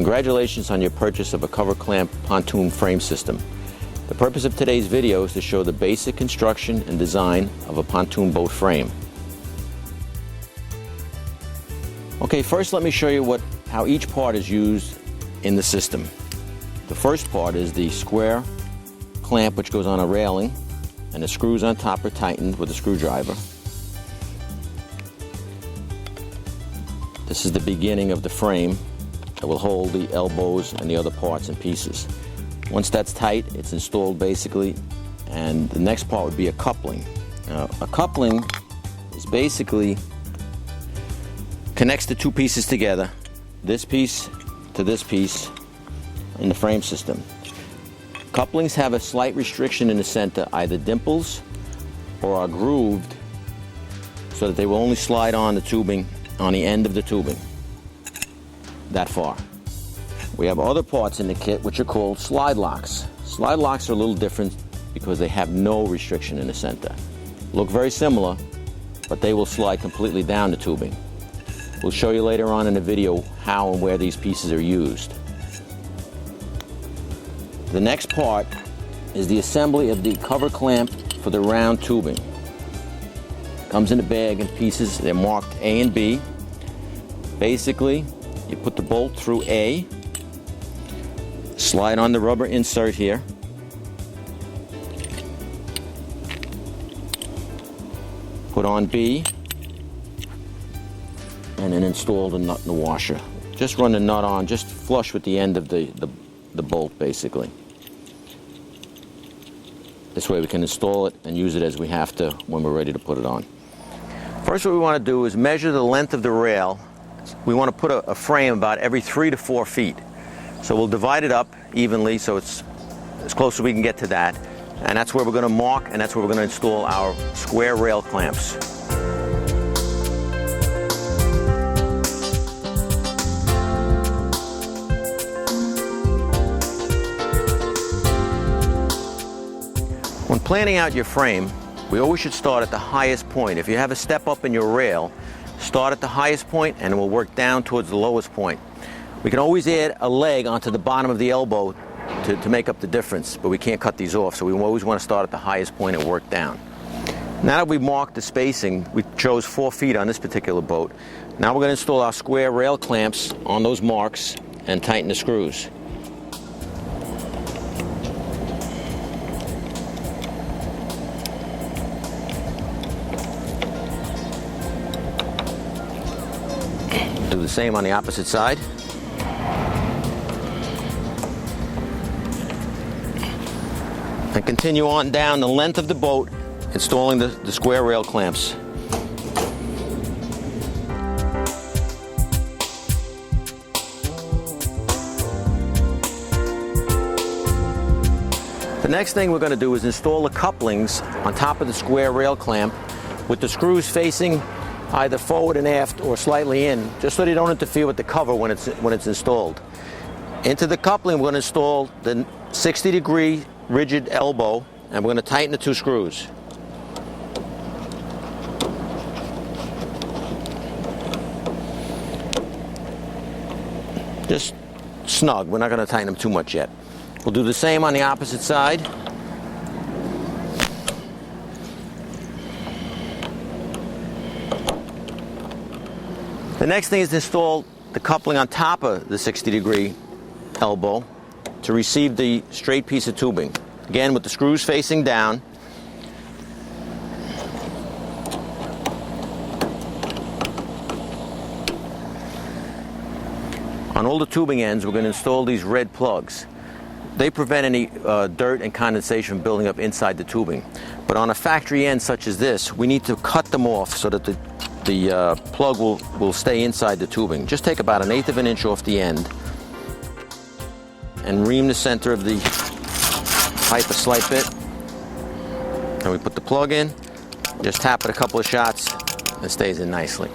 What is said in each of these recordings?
Congratulations on your purchase of a cover clamp pontoon frame system. The purpose of today's video is to show the basic construction and design of a pontoon boat frame. Okay, first let me show you how each part is used in the system. The first part is the square clamp which goes on a railing, and the screws on top are tightened with a screwdriver. This is the beginning of the frame that will hold the elbows and the other parts and pieces. Once that's tight, it's installed basically, and the next part would be a coupling. Now, a coupling is basically connects the two pieces together, this piece to this piece in the frame system. Couplings have a slight restriction in the center, either dimples or are grooved so that they will only slide on the tubing, on the end of the tubing, that far. We have other parts in the kit which are called slide locks. Slide locks are a little different because they have no restriction in the center. Look very similar, but they will slide completely down the tubing. We'll show you later on in the video how and where these pieces are used. The next part is the assembly of the cover clamp for the round tubing. Comes in a bag in pieces. They're marked A and B. Basically, you put the bolt through A, slide on the rubber insert here, put on B, and then install the nut and the washer. Just run the nut on, just flush with the end of the bolt basically. This way we can install it and use it as we have to when we're ready to put it on. First, what we want to do is measure the length of the rail. We want to put a frame about every 3 to 4 feet. So we'll divide it up evenly so it's as close as we can get to that. And that's where we're going to mark, and that's where we're going to install our square rail clamps. When planning out your frame, we always should start at the highest point. If you have a step up in your rail, start at the highest point and it will work down towards the lowest point. We can always add a leg onto the bottom of the elbow to make up the difference, but we can't cut these off, so we always want to start at the highest point and work down. Now that we've marked the spacing, we chose 4 feet on this particular boat. Now we're going to install our square rail clamps on those marks and tighten the screws. Do the same on the opposite side. And continue on down the length of the boat, installing the square rail clamps. The next thing we're going to do is install the couplings on top of the square rail clamp with the screws facing either forward and aft or slightly in, just so they don't interfere with the cover when it's installed. Into the coupling, we're going to install the 60-degree rigid elbow, and we're going to tighten the 2 screws. Just snug. We're not going to tighten them too much yet. We'll do the same on the opposite side. The next thing is to install the coupling on top of the 60-degree elbow to receive the straight piece of tubing. Again, with the screws facing down. On all the tubing ends, we're going to install these red plugs. They prevent any dirt and condensation from building up inside the tubing. But on a factory end such as this, we need to cut them off so that the plug will stay inside the tubing. Just take about 1/8 of an inch off the end and ream the center of the pipe a slight bit. And we put the plug in, just tap it a couple of shots, and it stays in nicely.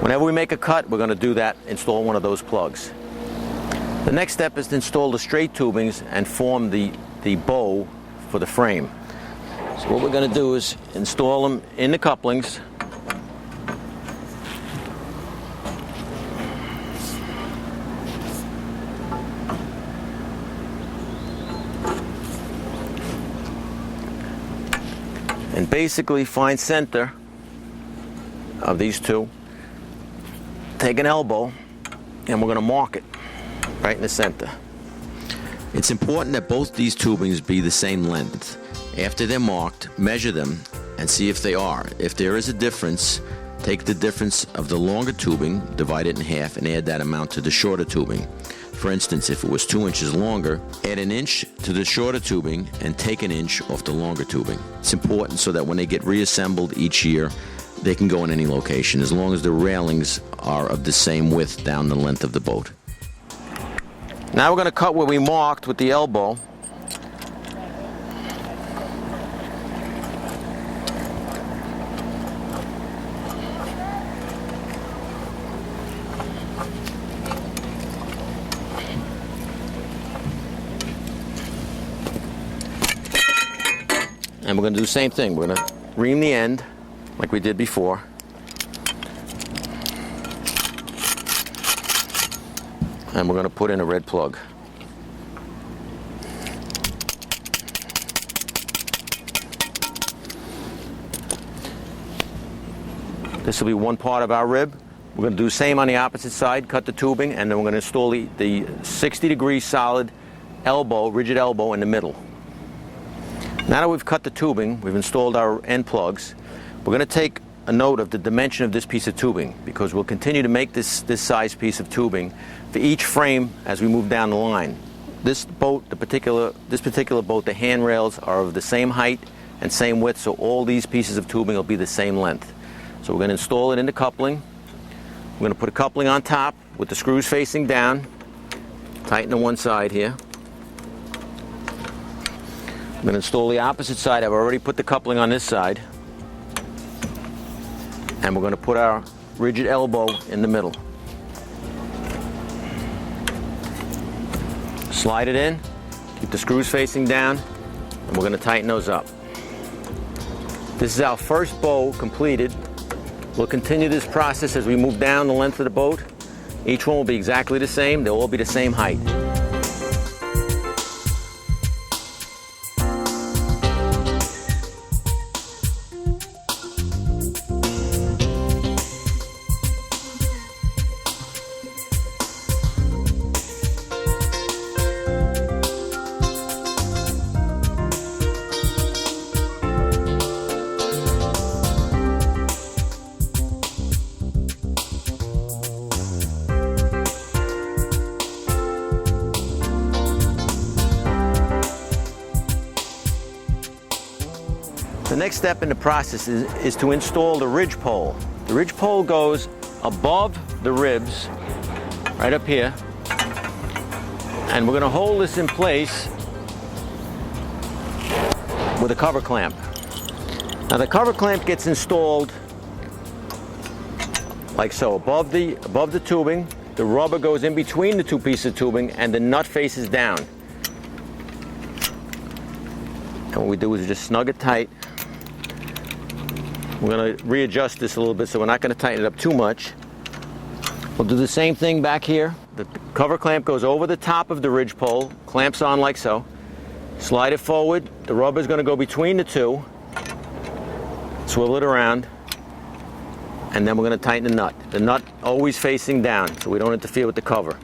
Whenever we make a cut, we're going to do that, install one of those plugs. The next step is to install the straight tubings and form the bow for the frame. So what we're going to do is install them in the couplings. and basically find center of these two. Take an elbow and we're going to mark it right in the center. It's important that both these tubings be the same length. After they're marked, measure them and see if they are. If there is a difference, take the difference of the longer tubing, divide it in half, and add that amount to the shorter tubing. For instance, if it was 2 inches longer, add an inch to the shorter tubing and take an inch off the longer tubing. It's important so that when they get reassembled each year, they can go in any location as long as the railings are of the same width down the length of the boat. Now we're going to cut where we marked with the elbow. And we're going to do the same thing. We're going to ream the end like we did before. And we're going to put in a red plug. This will be one part of our rib. We're going to do the same on the opposite side, cut the tubing, and then we're going to install the 60-degree solid elbow, rigid elbow in the middle. Now that we've cut the tubing, we've installed our end plugs, we're going to take a note of the dimension of this piece of tubing, because we'll continue to make this size piece of tubing for each frame as we move down the line. This boat, this particular boat, the handrails are of the same height and same width, so all these pieces of tubing will be the same length. So we're going to install it in the coupling. We're going to put a coupling on top with the screws facing down, tighten to one side here. I'm going to install the opposite side. I've already put the coupling on this side. And we're going to put our rigid elbow in the middle. Slide it in, keep the screws facing down, and we're going to tighten those up. This is our first bow completed. We'll continue this process as we move down the length of the boat. Each one will be exactly the same. They'll all be the same height. The next step in the process is to install the ridge pole. The ridge pole goes above the ribs, right up here, and we're going to hold this in place with a cover clamp. Now the cover clamp gets installed like so, above the tubing. The rubber goes in between the two pieces of tubing, and the nut faces down. And what we do is just snug it tight. We're going to readjust this a little bit, so we're not going to tighten it up too much. We'll do the same thing back here. The cover clamp goes over the top of the ridge pole, clamps on like so. Slide it forward. The rubber is going to go between the two. Swivel it around. And then we're going to tighten the nut. The nut always facing down, so we don't interfere with the cover.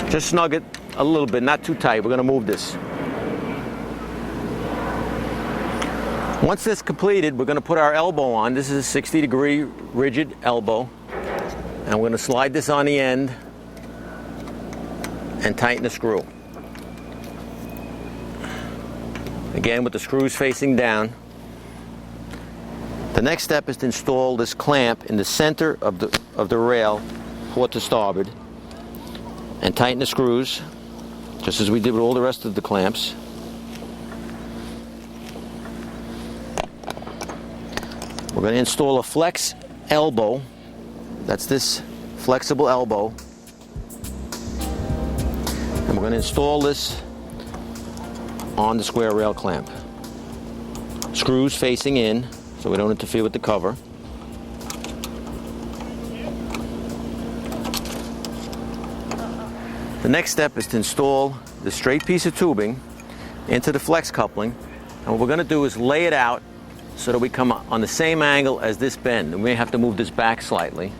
Just snug it a little bit, not too tight. We're going to move this. Once this is completed, we're going to put our elbow on. This is a 60-degree rigid elbow. And we're going to slide this on the end and tighten the screw. Again, with the screws facing down. The next step is to install this clamp in the center of the rail, port to starboard, and tighten the screws, just as we did with all the rest of the clamps. We're going to install a flex elbow. That's this flexible elbow. And we're going to install this on the square rail clamp. Screws facing in, so we don't interfere with the cover. The next step is to install the straight piece of tubing into the flex coupling, and what we're going to do is lay it out so that we come on the same angle as this bend. And we may have to move this back slightly.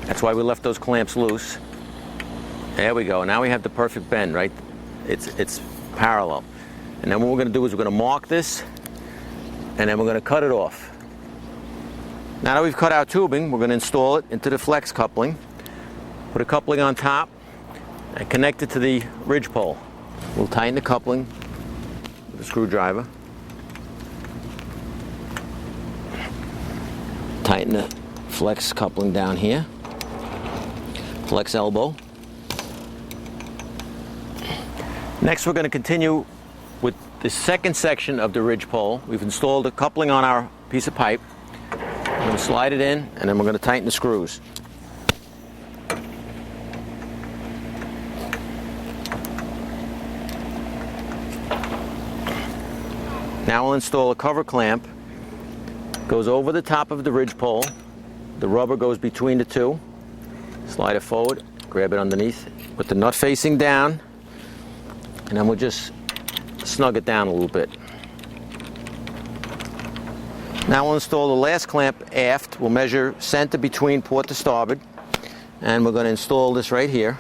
That's why we left those clamps loose. There we go. Now we have the perfect bend, right? It's parallel. And then what we're going to do is we're going to mark this, and then we're going to cut it off. Now that we've cut our tubing, we're going to install it into the flex coupling, put a coupling on top, and connect it to the ridge pole. We'll tighten the coupling with a screwdriver. Tighten the flex coupling down here. Flex elbow. Next, we're going to continue with the second section of the ridge pole. We've installed a coupling on our piece of pipe. We're going to slide it in, and then we're going to tighten the screws. Now we'll install a cover clamp. Goes over the top of the ridge pole. The rubber goes between the two. Slide it forward, grab it underneath, put the nut facing down, and then we'll just snug it down a little bit. Now we'll install the last clamp aft. We'll measure center between port to starboard, and we're going to install this right here.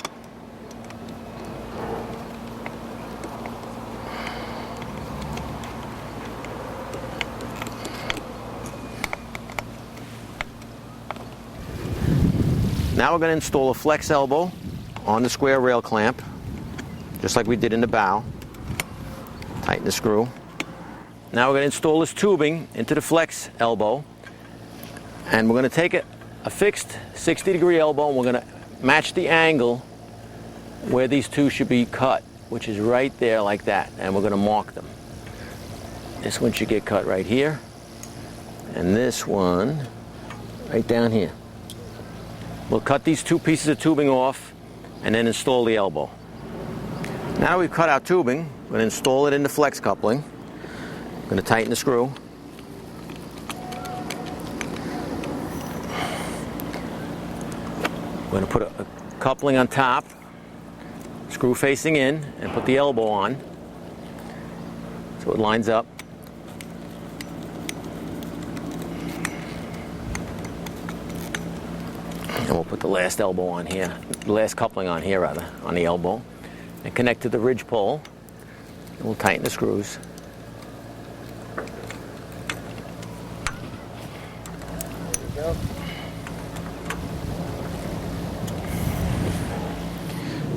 Now we're going to install a flex elbow on the square rail clamp, just like we did in the bow. Tighten the screw. Now we're going to install this tubing into the flex elbow, and we're going to take a fixed 60-degree elbow, and we're going to match the angle where these two should be cut, which is right there like that, and we're going to mark them. This one should get cut right here, and this one right down here. We'll cut these two pieces of tubing off and then install the elbow. Now that we've cut our tubing, we're going to install it in the flex coupling. I'm going to tighten the screw. We're going to put a coupling on top, screw facing in, and put the elbow on so it lines up. And we'll put the last elbow on here, the last coupling on here rather, on the elbow, and connect to the ridge pole. And we'll tighten the screws. There we go.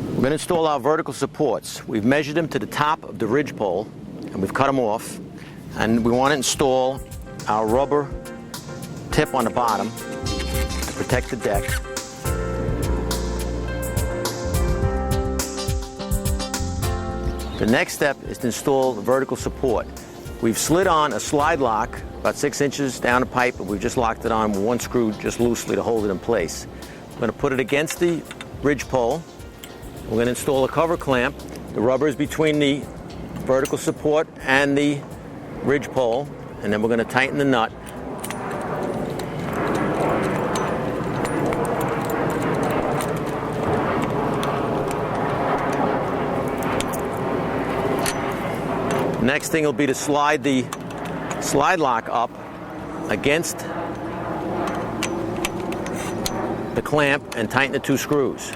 We're going to install our vertical supports. We've measured them to the top of the ridge pole, and we've cut them off. And we want to install our rubber tip on the bottom to protect the deck. The next step is to install the vertical support. We've slid on a slide lock about 6 inches down the pipe, and we've just locked it on with one screw just loosely to hold it in place. We're going to put it against the ridge pole. We're going to install a cover clamp. The rubber is between the vertical support and the ridge pole, and then we're going to tighten the nut. Next thing will be to slide the slide lock up against the clamp and tighten the two screws.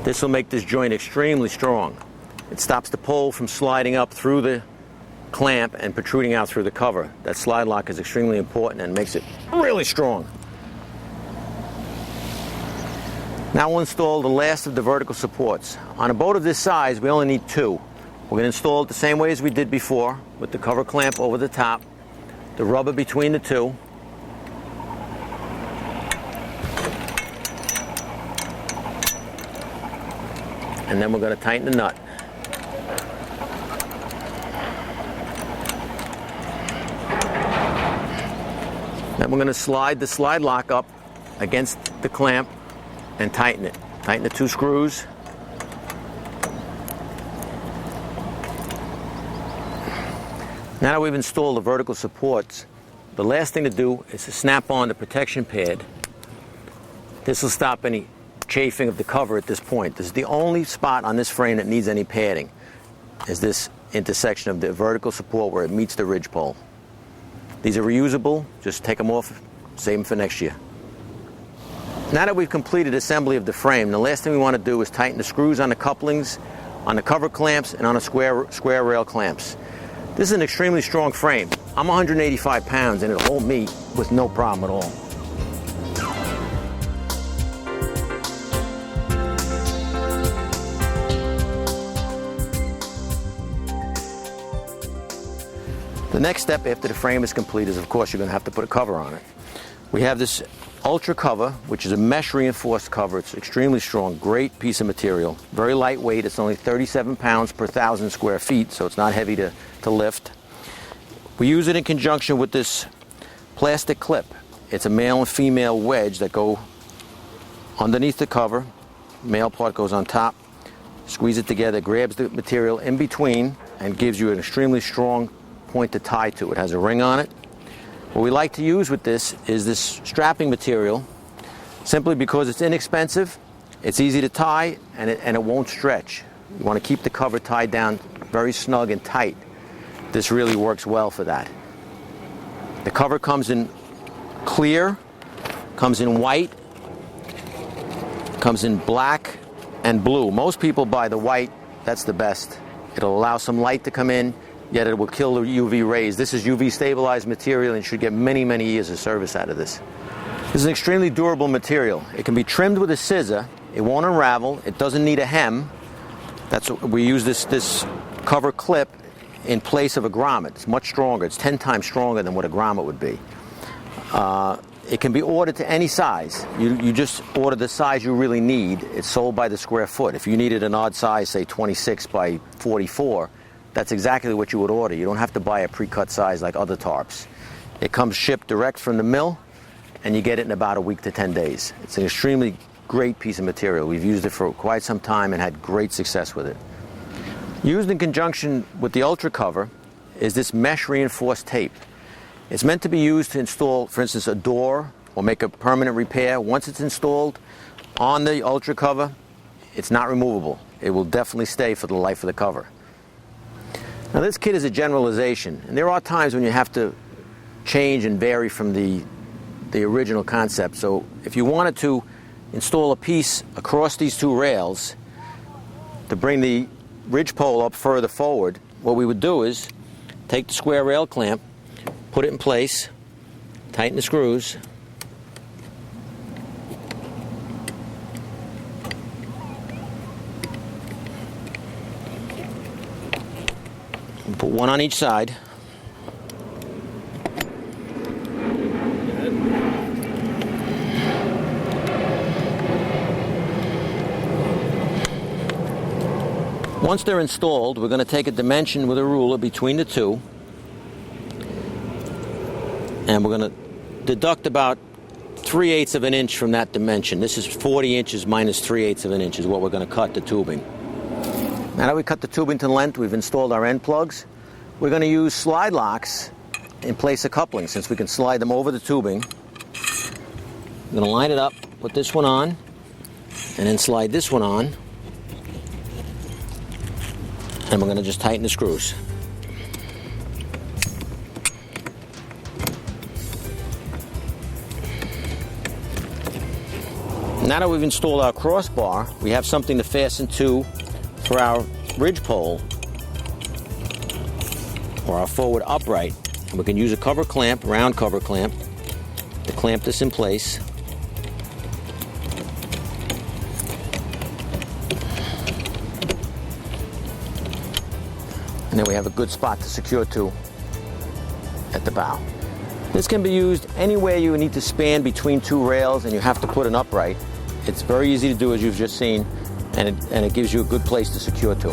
This will make this joint extremely strong. It stops the pole from sliding up through the clamp and protruding out through the cover. That slide lock is extremely important and makes it really strong. Now we'll install the last of the vertical supports. On a boat of this size, we only need two. We're going to install it the same way as we did before, with the cover clamp over the top, the rubber between the two. And then we're going to tighten the nut. Then we're going to slide the slide lock up against the clamp and tighten it. Tighten the two screws. Now that we've installed the vertical supports, the last thing to do is to snap on the protection pad. This will stop any chafing of the cover at this point. This is the only spot on this frame that needs any padding, is this intersection of the vertical support where it meets the ridge pole. These are reusable. Just take them off, save them for next year. Now that we've completed assembly of the frame, the last thing we want to do is tighten the screws on the couplings, on the cover clamps, and on the square rail clamps. This is an extremely strong frame. I'm 185 pounds and it'll hold me with no problem at all. The next step after the frame is complete is, of course, you're going to have to put a cover on it. We have this Ultra cover, which is a mesh reinforced cover. It's extremely strong, great piece of material, very lightweight. It's only 37 pounds per 1,000 square feet, so it's not heavy to lift. We use it in conjunction with this plastic clip. It's a male and female wedge that go underneath the cover. Male part goes on top. Squeeze it together, grabs the material in between, and gives you an extremely strong point to tie to. It has a ring on it. What we like to use with this is this strapping material, simply because it's inexpensive, it's easy to tie, and it won't stretch. You want to keep the cover tied down very snug and tight. This really works well for that. The cover comes in clear, comes in white, comes in black and blue. Most people buy the white. That's the best. It'll allow some light to come in, yet it will kill the UV rays. This is UV stabilized material and you should get many, many years of service out of this. This is an extremely durable material. It can be trimmed with a scissor. It won't unravel. It doesn't need a hem. That's what we use this cover clip in place of a grommet. It's much stronger. It's 10 times stronger than what a grommet would be. It can be ordered to any size. You just order the size you really need. It's sold by the square foot. If you needed an odd size, say 26 by 44, that's exactly what you would order. You don't have to buy a pre-cut size like other tarps. It comes shipped direct from the mill, and you get it in about a week to 10 days. It's an extremely great piece of material. We've used it for quite some time and had great success with it. Used in conjunction with the Ultra cover is this mesh reinforced tape. It's meant to be used to install, for instance, a door or make a permanent repair. Once it's installed on the Ultra cover, it's not removable. It will definitely stay for the life of the cover. Now this kit is a generalization, and there are times when you have to change and vary from the original concept. So if you wanted to install a piece across these two rails to bring the ridge pole up further forward, what we would do is take the square rail clamp, put it in place, tighten the screws, and put one on each side. Once they're installed, we're going to take a dimension with a ruler between the two, and we're going to deduct about 3/8 of an inch from that dimension. This is 40 inches minus 3/8 of an inch is what we're going to cut the tubing. Now that we cut the tubing to length, we've installed our end plugs. We're going to use slide locks in place of coupling, since we can slide them over the tubing. I'm going to line it up, put this one on, and then slide this one on. And we're going to just tighten the screws. Now that we've installed our crossbar, we have something to fasten to for our ridge pole or our forward upright. And we can use a cover clamp, round cover clamp, to clamp this in place. And then we have a good spot to secure to at the bow. This can be used anywhere you need to span between two rails and you have to put an upright. It's very easy to do, as you've just seen, and it gives you a good place to secure to.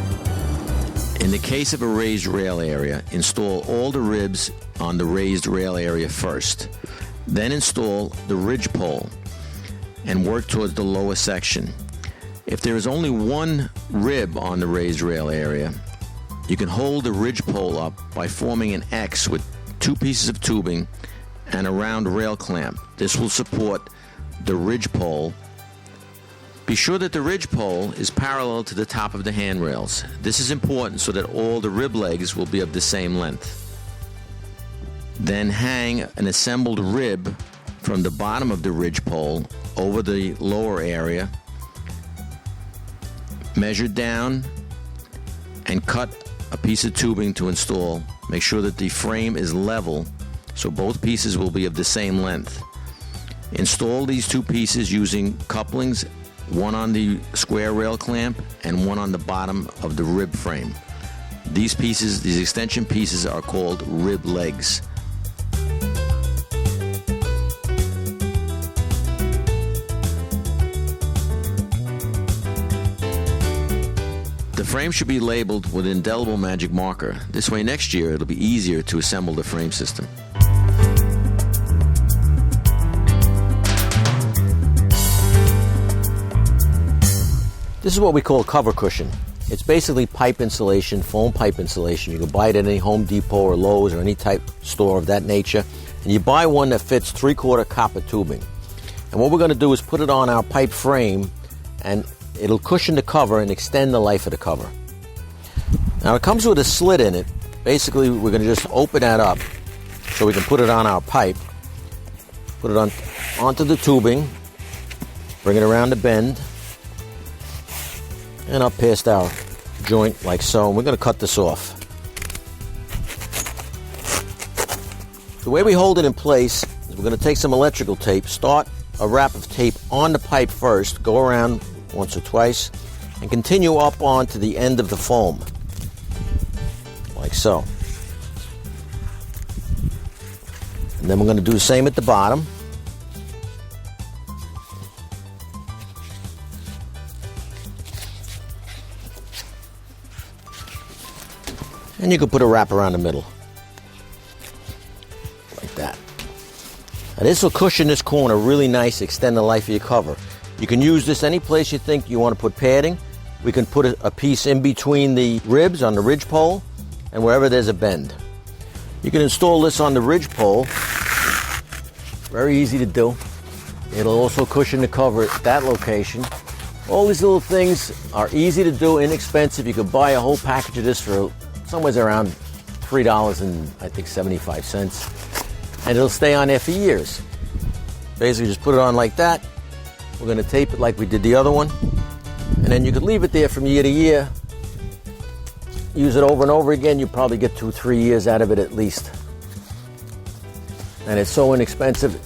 In the case of a raised rail area, install all the ribs on the raised rail area first. Then install the ridge pole and work towards the lower section. If there is only one rib on the raised rail area, you can hold the ridge pole up by forming an X with two pieces of tubing and a round rail clamp. This will support the ridge pole Be sure that the ridge pole is parallel to the top of the handrails. This is important so that all the rib legs will be of the same length. Then hang an assembled rib from the bottom of the ridge pole over the lower area, measure down, and cut a piece of tubing to install. Make sure that the frame is level so both pieces will be of the same length. Install these two pieces using couplings, one on the square rail clamp and one on the bottom of the rib frame. These extension pieces are called rib legs. The frame should be labeled with indelible magic marker. This way next year it'll be easier to assemble the frame system. This is what we call a cover cushion. It's basically pipe insulation, foam pipe insulation. You can buy it at any Home Depot or Lowe's or any type store of that nature. And you buy one that fits 3/4 copper tubing. And what we're going to do is put it on our pipe frame, and it'll cushion the cover and extend the life of the cover. Now it comes with a slit in it. Basically we're going to just open that up so we can put it on our pipe. Put it onto the tubing, bring it around the bend, and up past our joint like so. And we're going to cut this off. The way we hold it in place is we're going to take some electrical tape, start a wrap of tape on the pipe first, go around once or twice, and continue up on to the end of the foam, like so. And then we're going to do the same at the bottom. And you can put a wrap around the middle, like that. Now this will cushion this corner really nice, extend the life of your cover. You can use this any place you think you want to put padding. We can put a piece in between the ribs on the ridge pole and wherever there's a bend. You can install this on the ridge pole. Very easy to do. It'll also cushion the cover at that location. All these little things are easy to do, inexpensive. You could buy a whole package of this for somewhere around $3.75, and it'll stay on there for years. Basically just put it on like that. We're going to tape it like we did the other one, and then you could leave it there from year to year. Use it over and over again. You probably get 2 or 3 years out of it at least. And it's so inexpensive,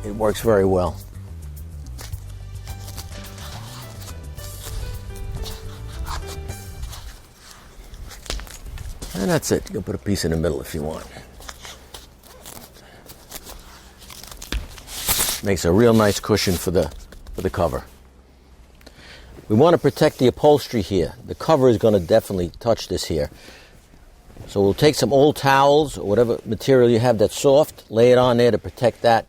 it works very well. And that's it. You can put a piece in the middle if you want. Makes a real nice cushion for the cover. We want to protect the upholstery here. The cover is going to definitely touch this here. So we'll take some old towels or whatever material you have that's soft, lay it on there to protect that.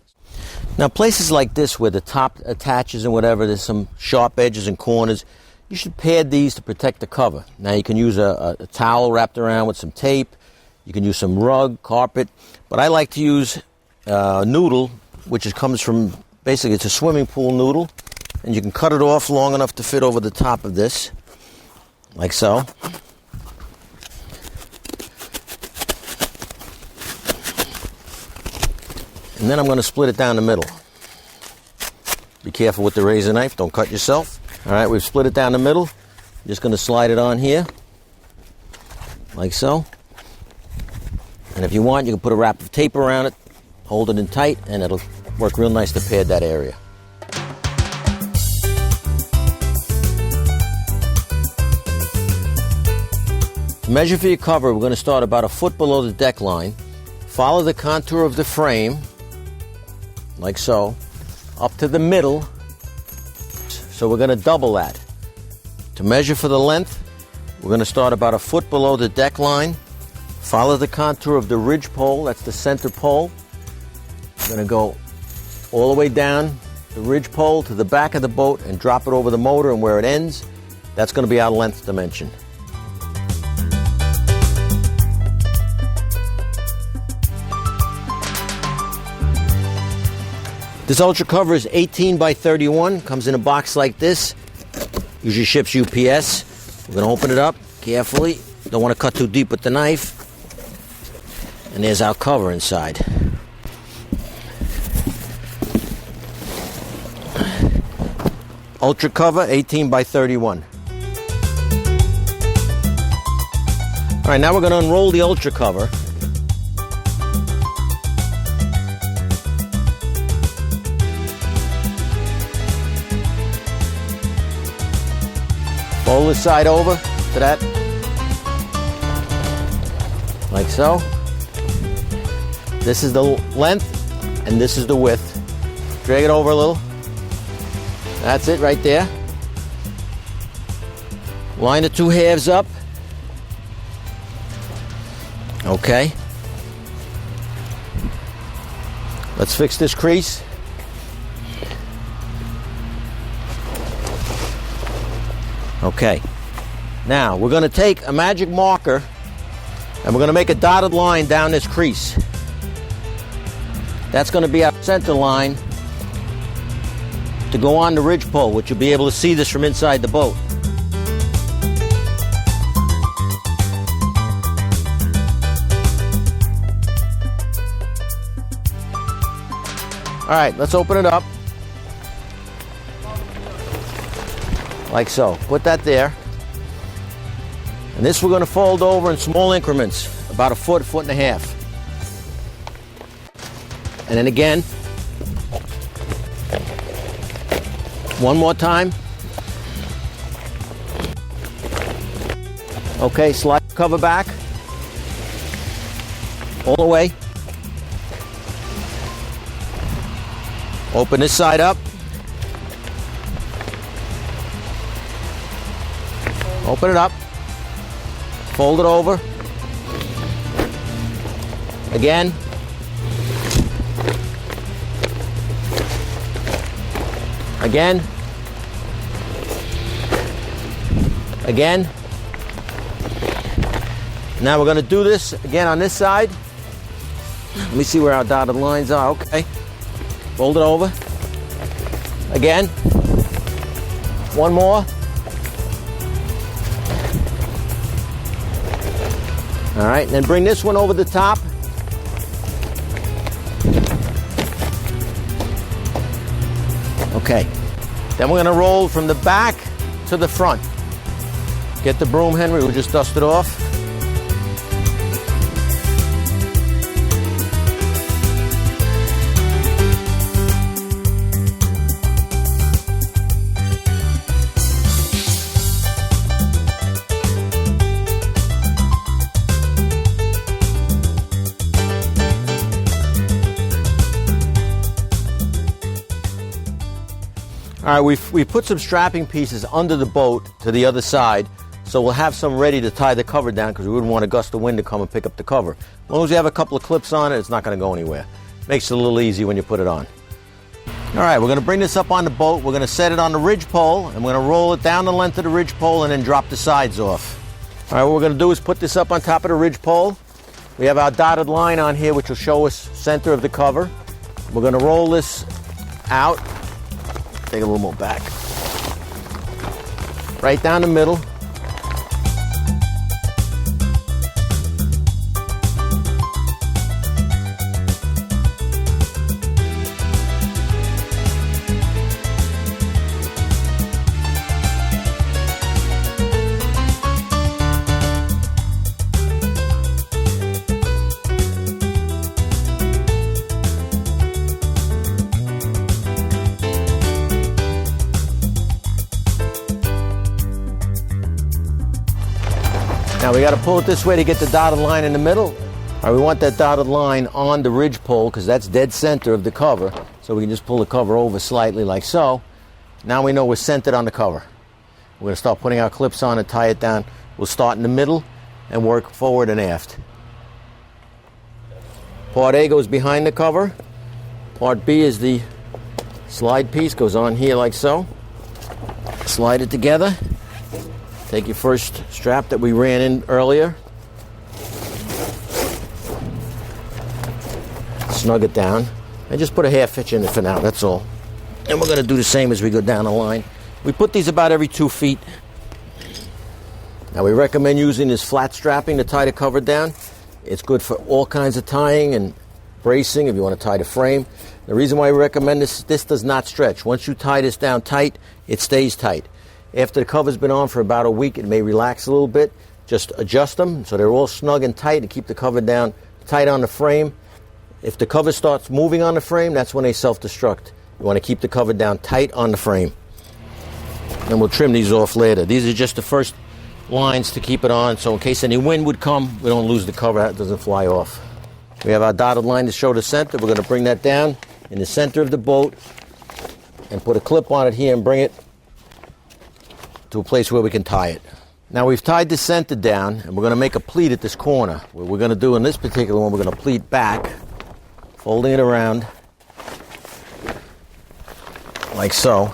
Now places like this where the top attaches and whatever, there's some sharp edges and corners, you should pad these to protect the cover. Now you can use a towel wrapped around with some tape. You can use some rug, carpet. But I like to use noodle, which comes from, basically it's a swimming pool noodle. And you can cut it off long enough to fit over the top of this, like so. And then I'm going to split it down the middle. Be careful with the razor knife, don't cut yourself. All right, we've split it down the middle. Just going to slide it on here, like so. And if you want, you can put a wrap of tape around it, hold it in tight, and it'll work real nice to pad that area. To measure for your cover, we're going to start about a foot below the deck line. Follow the contour of the frame, like so, up to the middle. So we're going to double that. To measure for the length, we're going to start about a foot below the deck line. Follow the contour of the ridge pole, that's the center pole. We're going to go all the way down the ridge pole to the back of the boat and drop it over the motor, and where it ends, that's going to be our length dimension. This ultra cover is 18 by 31, comes in a box like this. Usually ships UPS. We're going to open it up carefully. Don't want to cut too deep with the knife. And there's our cover inside. Ultra cover, 18 by 31. All right, now we're going to unroll the ultra cover. Fold this side over to that, like so. This is the length, and this is the width. Drag it over a little. That's it right there. Line the two halves up. Okay. Let's fix this crease. Okay. Now, we're going to take a magic marker and we're going to make a dotted line down this crease. That's going to be our center line to go on the ridge pole, which you'll be able to see this from inside the boat. All right, let's open it up. Like so. Put that there. And this we're going to fold over in small increments, about a foot, foot and a half. And then again, one more time. Okay, slide the cover back. All the way. Open this side up. Open it up. Fold it over. Again. Again. Again. Now we're going to do this again on this side. Let me see where our dotted lines are. Okay. Fold it over. Again. One more. All right, and then bring this one over the top. Okay. Then we're going to roll from the back to the front. Get the broom, Henry. We'll just dust it off. All right, we put some strapping pieces under the boat to the other side, so we'll have some ready to tie the cover down because we wouldn't want a gust of wind to come and pick up the cover. As long as you have a couple of clips on it, it's not going to go anywhere. Makes it a little easy when you put it on. All right, we're going to bring this up on the boat. We're going to set it on the ridge pole, and we're going to roll it down the length of the ridge pole and then drop the sides off. All right, what we're going to do is put this up on top of the ridge pole. We have our dotted line on here, which will show us center of the cover. We're going to roll this out. Take a little more back. Right down the middle. Now we got to pull it this way to get the dotted line in the middle. All right, we want that dotted line on the ridge pole because that's dead center of the cover. So we can just pull the cover over slightly like so. Now we know we're centered on the cover. We're going to start putting our clips on and tie it down. We'll start in the middle and work forward and aft. Part A goes behind the cover. Part B is the slide piece, goes on here like so. Slide it together. Take your first strap that we ran in earlier. Snug it down. I just put a half inch in it for now, that's all. And we're going to do the same as we go down the line. We put these about every 2 feet. Now we recommend using this flat strapping to tie the cover down. It's good for all kinds of tying and bracing if you want to tie the frame. The reason why we recommend this does not stretch. Once you tie this down tight, it stays tight. After the cover's been on for about a week, it may relax a little bit. Just adjust them so they're all snug and tight and keep the cover down tight on the frame. If the cover starts moving on the frame, that's when they self-destruct. You want to keep the cover down tight on the frame. And we'll trim these off later. These are just the first lines to keep it on, so in case any wind would come, we don't lose the cover, it doesn't fly off. We have our dotted line to show the center. We're going to bring that down in the center of the boat and put a clip on it here and bring it to a place where we can tie it. Now we've tied the center down and we're going to make a pleat at this corner. What we're going to do in this particular one, we're going to pleat back, folding it around like so.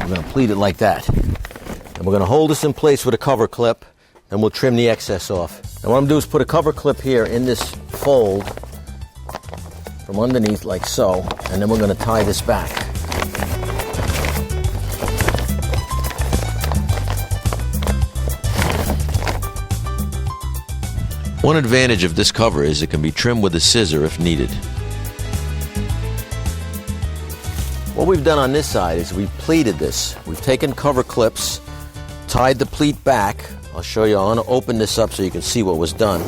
We're going to pleat it like that. And we're going to hold this in place with a cover clip, and we'll trim the excess off. And what I'm going to do is put a cover clip here in this fold from underneath like so, and then we're going to tie this back. One advantage of this cover is it can be trimmed with a scissor if needed. What we've done on this side is we've pleated this. We've taken cover clips, tied the pleat back. I'll show you. I want to open this up so you can see what was done.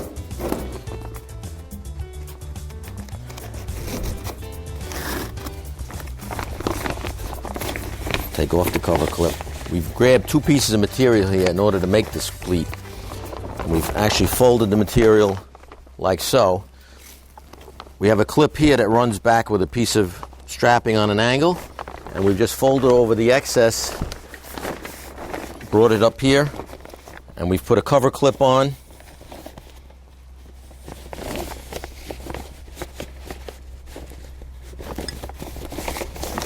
Take off the cover clip. We've grabbed 2 pieces of material here in order to make this pleat. And we've actually folded the material like so. We have a clip here that runs back with a piece of strapping on an angle, and we've just folded over the excess, brought it up here, and we've put a cover clip on.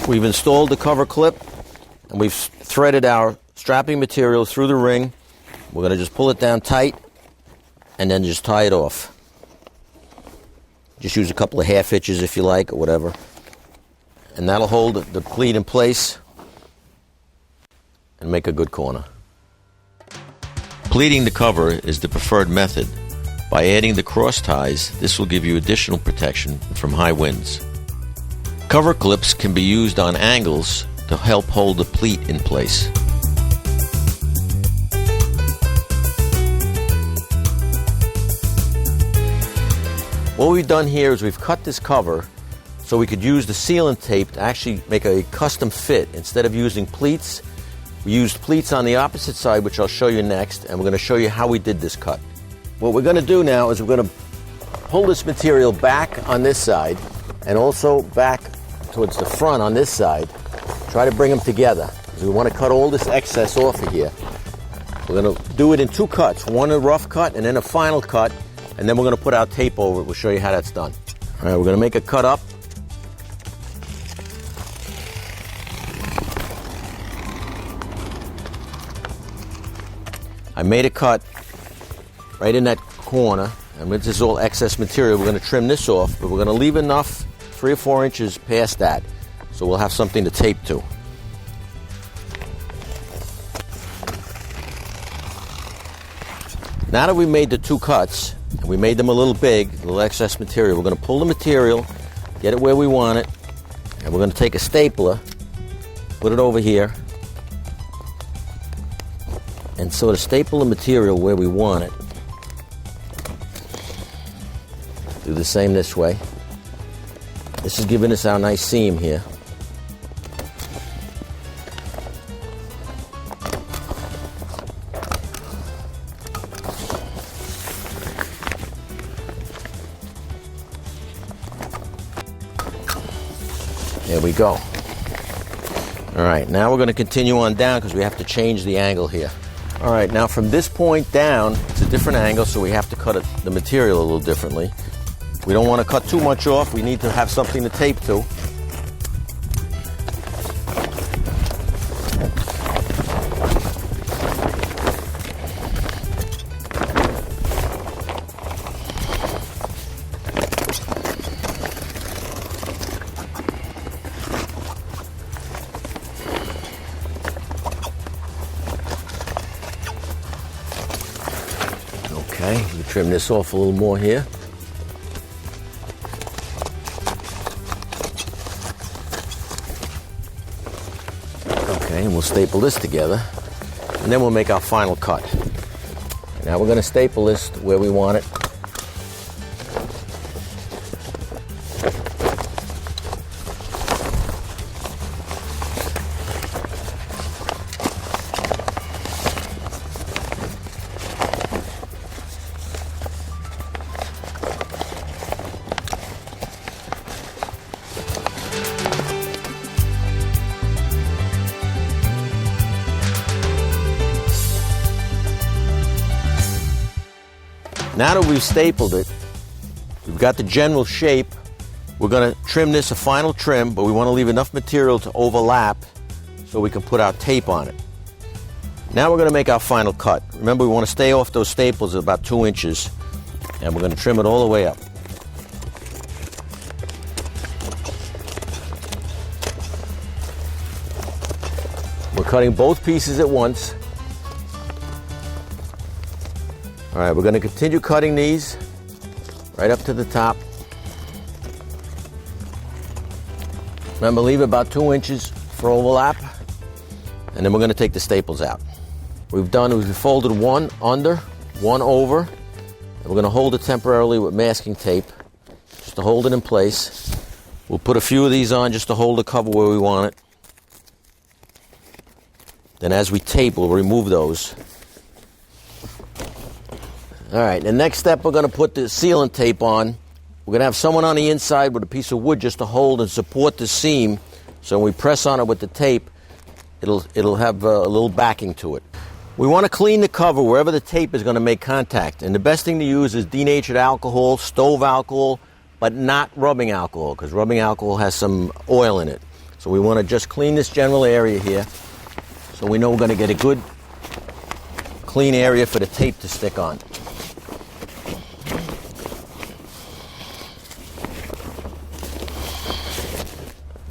We've installed the cover clip, and we've threaded our strapping material through the ring. We're going to just pull it down tight and then just tie it off. Just use a couple of half hitches if you like, or whatever. And that'll hold the pleat in place and make a good corner. Pleating the cover is the preferred method. By adding the cross ties, this will give you additional protection from high winds. Cover clips can be used on angles to help hold the pleat in place. What we've done here is we've cut this cover so we could use the sealant tape to actually make a custom fit. Instead of using pleats, we used pleats on the opposite side, which I'll show you next, and we're going to show you how we did this cut. What we're going to do now is we're going to pull this material back on this side and also back towards the front on this side. Try to bring them together because we want to cut all this excess off of here. We're going to do it in 2 cuts, one a rough cut and then a final cut, and then we're going to put our tape over it. We'll show you how that's done. All right, we're going to make a cut up. I made a cut right in that corner, and with this all excess material, we're going to trim this off, but we're going to leave enough, 3 or 4 inches past that, so we'll have something to tape to. Now that we made the 2 cuts, and we made them a little big, a little excess material, we're going to pull the material, get it where we want it, and we're going to take a stapler, put it over here, and sort of staple the material where we want it. Do the same this way. This is giving us our nice seam here. There we go. All right, now we're going to continue on down because we have to change the angle here. All right, now from this point down, it's a different angle, so we have to cut the material a little differently. We don't want to cut too much off. We need to have something to tape to. trim this off a little more here. Okay, and we'll staple this together, and then we'll make our final cut. Now we're going to staple this where we want it. Now that we've stapled it, we've got the general shape. We're going to trim this a final trim, but we want to leave enough material to overlap so we can put our tape on it. Now we're going to make our final cut. Remember, we want to stay off those staples at about 2 inches, and we're going to trim it all the way up. We're cutting both pieces at once. All right, we're going to continue cutting these right up to the top. Remember, leave about 2 inches for overlap, and then we're going to take the staples out. We've folded one under, one over, and we're going to hold it temporarily with masking tape just to hold it in place. We'll put a few of these on just to hold the cover where we want it. Then as we tape, we'll remove those. All right, the next step, we're going to put the sealant tape on. We're going to have someone on the inside with a piece of wood just to hold and support the seam. So when we press on it with the tape, it'll have a little backing to it. We want to clean the cover wherever the tape is going to make contact. And the best thing to use is denatured alcohol, stove alcohol, but not rubbing alcohol, because rubbing alcohol has some oil in it. So we want to just clean this general area here so we know we're going to get a good clean area for the tape to stick on.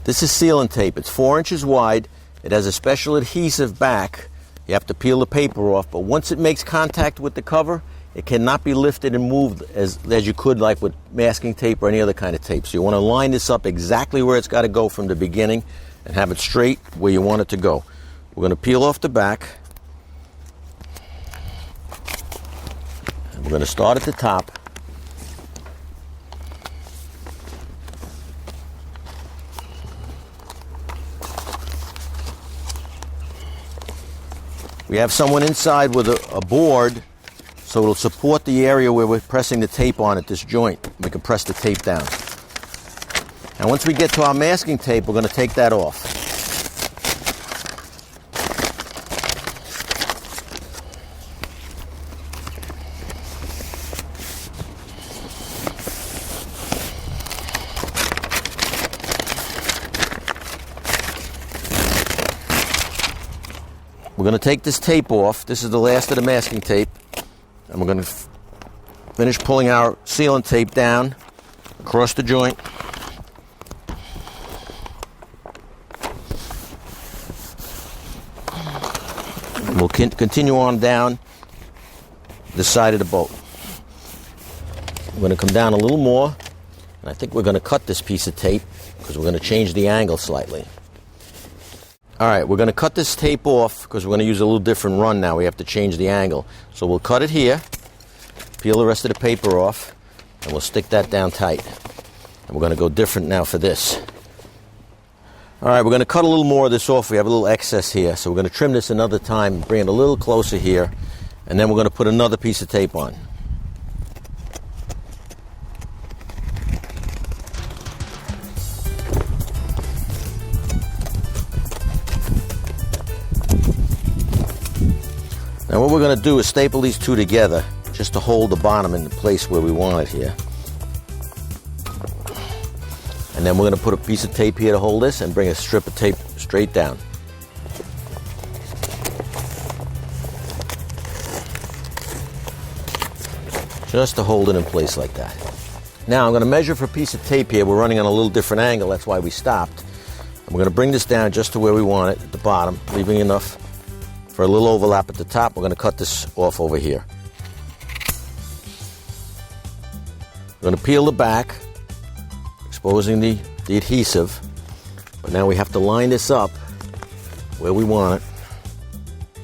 This is sealant tape. It's 4 inches wide. It has a special adhesive back. You have to peel the paper off, but once it makes contact with the cover, it cannot be lifted and moved as you could like with masking tape or any other kind of tape. So you want to line this up exactly where it's got to go from the beginning and have it straight where you want it to go. We're going to peel off the back. And we're going to start at the top. We have someone inside with a board, so it'll support the area where we're pressing the tape on at this joint. We can press the tape down. And once we get to our masking tape, we're going to take that off. We're going to take this tape off. This is the last of the masking tape. And we're going to finish pulling our sealant tape down across the joint. And we'll continue on down the side of the boat. We're going to come down a little more. And I think we're going to cut this piece of tape because we're going to change the angle slightly. All right, we're going to cut this tape off because we're going to use a little different run now. We have to change the angle. So we'll cut it here, peel the rest of the paper off, and we'll stick that down tight. And we're going to go different now for this. All right, we're going to cut a little more of this off. We have a little excess here, so we're going to trim this another time, bring it a little closer here, and then we're going to put another piece of tape on. Now what we're going to do is staple these two together just to hold the bottom in the place where we want it here. And then we're going to put a piece of tape here to hold this and bring a strip of tape straight down. Just to hold it in place like that. Now I'm going to measure for a piece of tape here. We're running on a little different angle, that's why we stopped. And we're going to bring this down just to where we want it at the bottom, leaving enough for a little overlap at the top. We're going to cut this off over here. We're going to peel the back, exposing the adhesive. But now we have to line this up where we want it,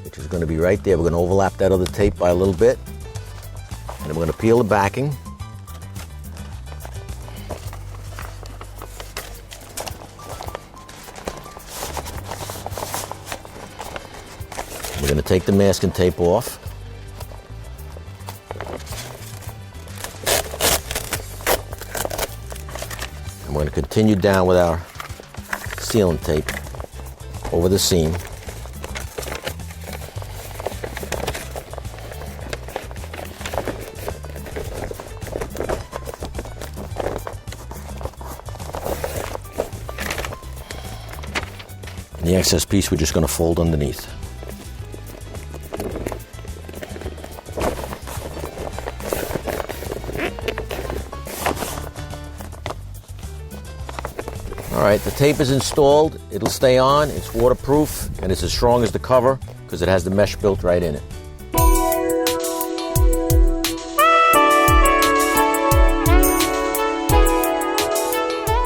which is going to be right there. We're going to overlap that other tape by a little bit. And then we're going to peel the backing. We're going to take the masking tape off. And we're going to continue down with our sealant tape over the seam. And the excess piece we're just going to fold underneath. All right, the tape is installed. It'll stay on. It's waterproof, and it's as strong as the cover because it has the mesh built right in it.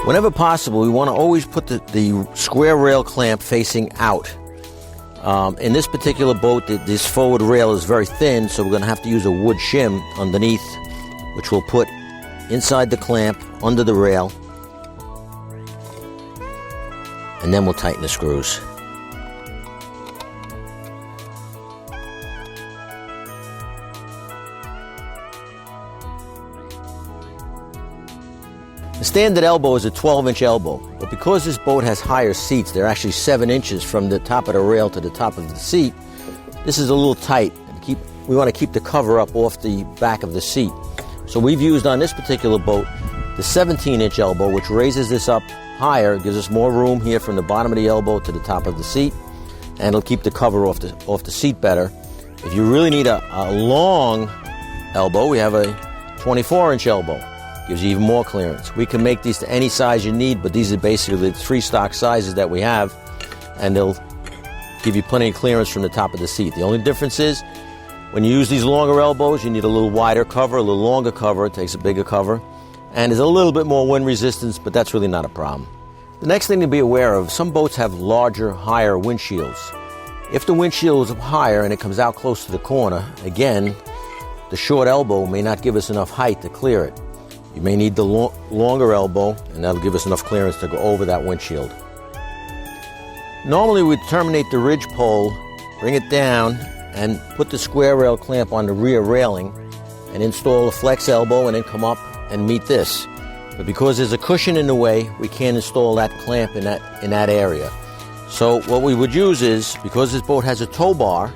Whenever possible, we want to always put the square rail clamp facing out. In this particular boat, this forward rail is very thin, so we're going to have to use a wood shim underneath, which we'll put inside the clamp under the rail. And then we'll tighten the screws. The standard elbow is a 12-inch elbow, but because this boat has higher seats, they're actually 7 inches from the top of the rail to the top of the seat. This is a little tight. We want to keep the cover up off the back of the seat. So we've used on this particular boat the 17-inch elbow, which raises this up higher, gives us more room here from the bottom of the elbow to the top of the seat, and it'll keep the cover off the seat better. If you really need a long elbow, we have a 24-inch elbow. Gives you even more clearance. We can make these to any size you need, but these are basically the 3 stock sizes that we have, and they'll give you plenty of clearance from the top of the seat. The only difference is when you use these longer elbows, you need a little wider cover, a little longer cover. It takes a bigger cover. And there's a little bit more wind resistance, but that's really not a problem. The next thing to be aware of, some boats have larger, higher windshields. If the windshield is higher and it comes out close to the corner, again, the short elbow may not give us enough height to clear it. You may need the longer elbow, and that'll give us enough clearance to go over that windshield. Normally we terminate the ridge pole, bring it down, and put the square rail clamp on the rear railing, and install a flex elbow, and then come up and meet this. But because there's a cushion in the way, we can't install that clamp in that area. So what we would use is, because this boat has a tow bar,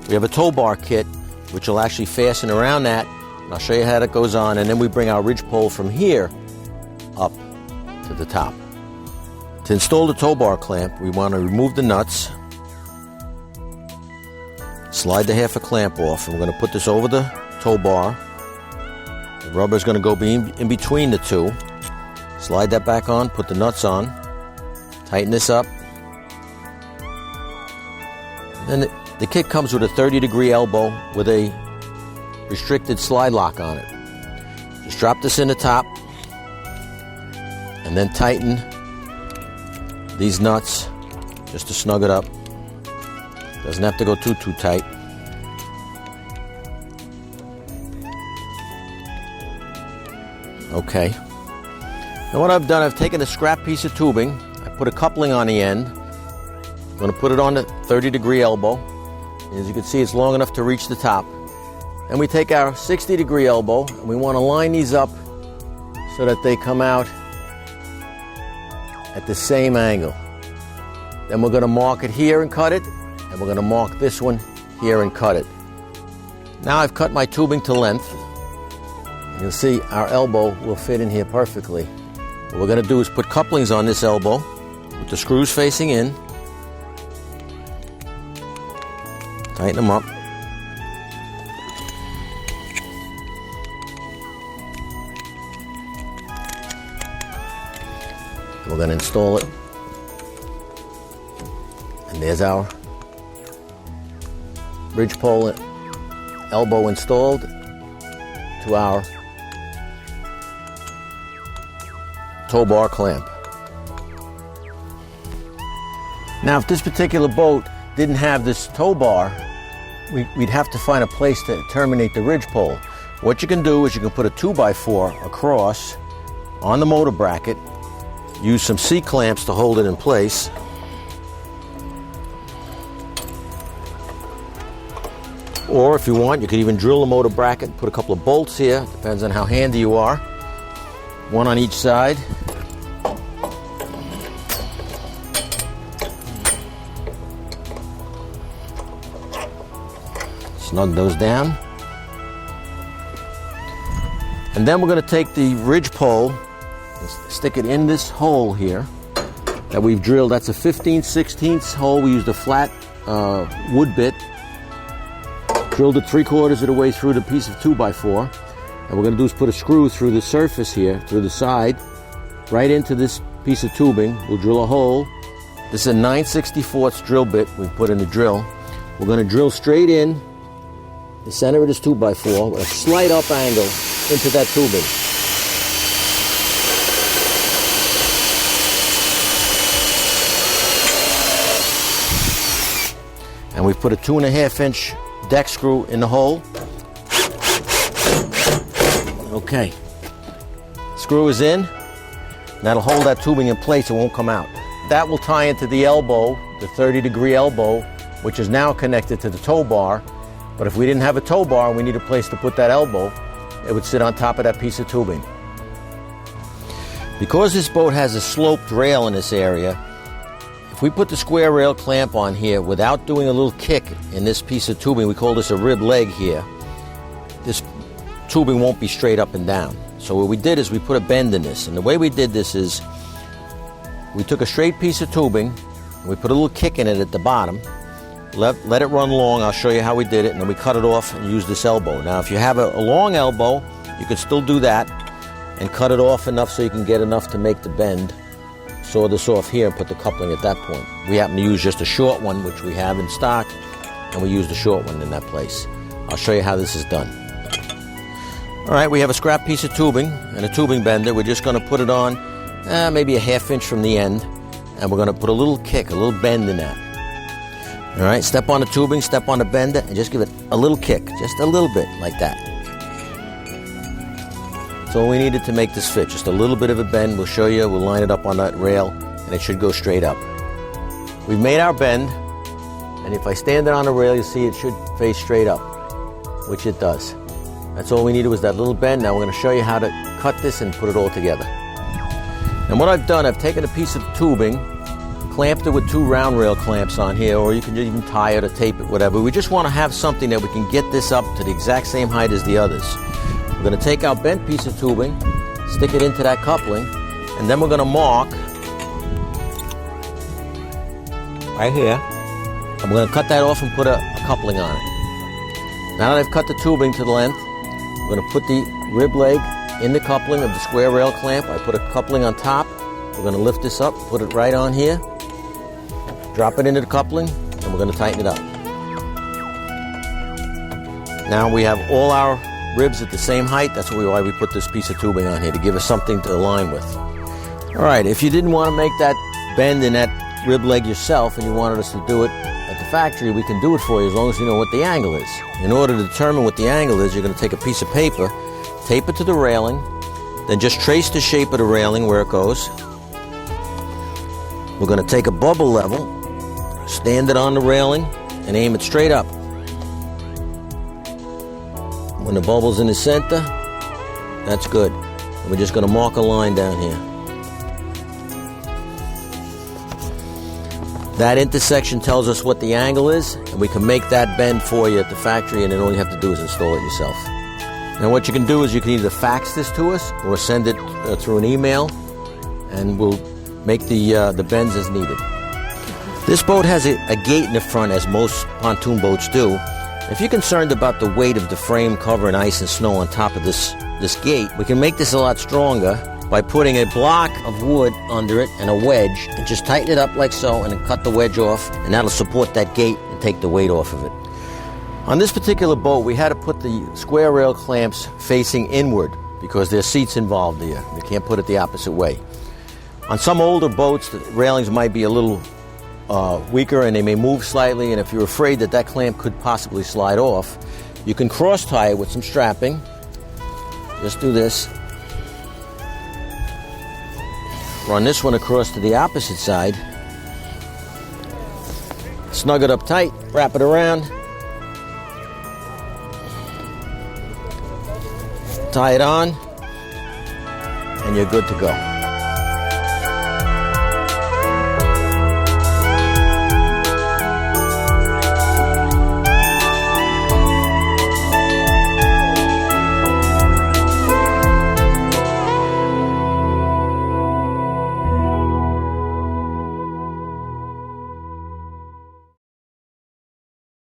we have a tow bar kit which will actually fasten around that, and I'll show you how that goes on, and then we bring our ridge pole from here up to the top. To install the tow bar clamp, we want to remove the nuts, slide the half a clamp off, and we're going to put this over the tow bar. The rubber is going to go in between the two. Slide that back on, put the nuts on, tighten this up. Then the kit comes with a 30-degree elbow with a restricted slide lock on it. Just drop this in the top and then tighten these nuts just to snug it up. Doesn't have to go too tight. Okay. Now what I've done, I've taken a scrap piece of tubing, I put a coupling on the end. I'm going to put it on the 30-degree elbow. As you can see, it's long enough to reach the top. And we take our 60-degree elbow, and we want to line these up so that they come out at the same angle. Then we're going to mark it here and cut it, and we're going to mark this one here and cut it. Now I've cut my tubing to length. You'll see our elbow will fit in here perfectly. What we're going to do is put couplings on this elbow with the screws facing in. Tighten them up. We're going to install it. And there's our ridge pole elbow installed to our tow bar clamp. Now, if this particular boat didn't have this tow bar, we'd have to find a place to terminate the ridge pole. What you can do is you can put a 2x4 across on the motor bracket, use some C-clamps to hold it in place. Or if you want, you could even drill the motor bracket, put a couple of bolts here, depends on how handy you are. One on each side. Snug those down. And then we're going to take the ridge pole and stick it in this hole here that we've drilled. That's a 15/16 hole. We used a flat wood bit. Drilled it 3/4 of the way through the piece of 2x4. And what we're going to do is put a screw through the surface here, through the side, right into this piece of tubing. We'll drill a hole. This is a 9/64 drill bit we put in the drill. We're going to drill straight in the center of this 2x4 with a slight up angle into that tubing. And we put a 2.5-inch deck screw in the hole. Okay. Screw is in. That'll hold that tubing in place. It won't come out. That will tie into the elbow, the 30-degree elbow, which is now connected to the tow bar. But if we didn't have a tow bar and we need a place to put that elbow, it would sit on top of that piece of tubing. Because this boat has a sloped rail in this area, if we put the square rail clamp on here without doing a little kick in this piece of tubing, we call this a rib leg here, this tubing won't be straight up and down. So what we did is we put a bend in this. And the way we did this is we took a straight piece of tubing and we put a little kick in it at the bottom. Let it run long. I'll show you how we did it, and then we cut it off and use this elbow. Now, if you have a long elbow, you can still do that and cut it off enough so you can get enough to make the bend. Saw this off here and put the coupling at that point. We happen to use just a short one, which we have in stock, and we use the short one in that place. I'll show you how this is done. All right, we have a scrap piece of tubing and a tubing bender. We're just going to put it on maybe a 1/2 inch from the end, and we're going to put a little kick, a little bend in that. All right, step on the tubing, step on the bender, and just give it a little kick, just a little bit, like that. That's all we needed to make this fit, just a little bit of a bend. We'll show you, we'll line it up on that rail, and it should go straight up. We've made our bend, and if I stand it on the rail, you'll see it should face straight up, which it does. That's all we needed was that little bend. Now we're going to show you how to cut this and put it all together. And what I've done, I've taken a piece of tubing, clamped it with 2 round rail clamps on here, or you can even tie it or tape it, whatever. We just want to have something that we can get this up to the exact same height as the others. We're going to take our bent piece of tubing, stick it into that coupling, and then we're going to mark right here. And we're going to cut that off and put a coupling on it. Now that I've cut the tubing to the length, we're going to put the rib leg in the coupling of the square rail clamp. I put a coupling on top. We're going to lift this up, put it right on here, drop it into the coupling, and we're going to tighten it up. Now we have all our ribs at the same height. That's why we put this piece of tubing on here, to give us something to align with. All right, if you didn't want to make that bend in that rib leg yourself and you wanted us to do it at the factory, we can do it for you as long as you know what the angle is. In order to determine what the angle is, you're going to take a piece of paper, tape it to the railing, then just trace the shape of the railing where it goes. We're going to take a bubble level, stand it on the railing, and aim it straight up. When the bubble's in the center, that's good. And we're just going to mark a line down here. That intersection tells us what the angle is, and we can make that bend for you at the factory, and then all you have to do is install it yourself. Now what you can do is you can either fax this to us or send it through an email, and we'll make the bends as needed. This boat has a gate in the front, as most pontoon boats do. If you're concerned about the weight of the frame covering ice and snow on top of this gate, we can make this a lot stronger by putting a block of wood under it and a wedge, and just tighten it up like so, and then cut the wedge off, and that'll support that gate and take the weight off of it. On this particular boat, we had to put the square rail clamps facing inward because there's seats involved here. We can't put it the opposite way. On some older boats, the railings might be a little weaker and they may move slightly, and if you're afraid that that clamp could possibly slide off, you can cross tie it with some strapping. Just do this. Run this one across to the opposite side. Snug it up tight, wrap it around. Tie it on, and you're good to go.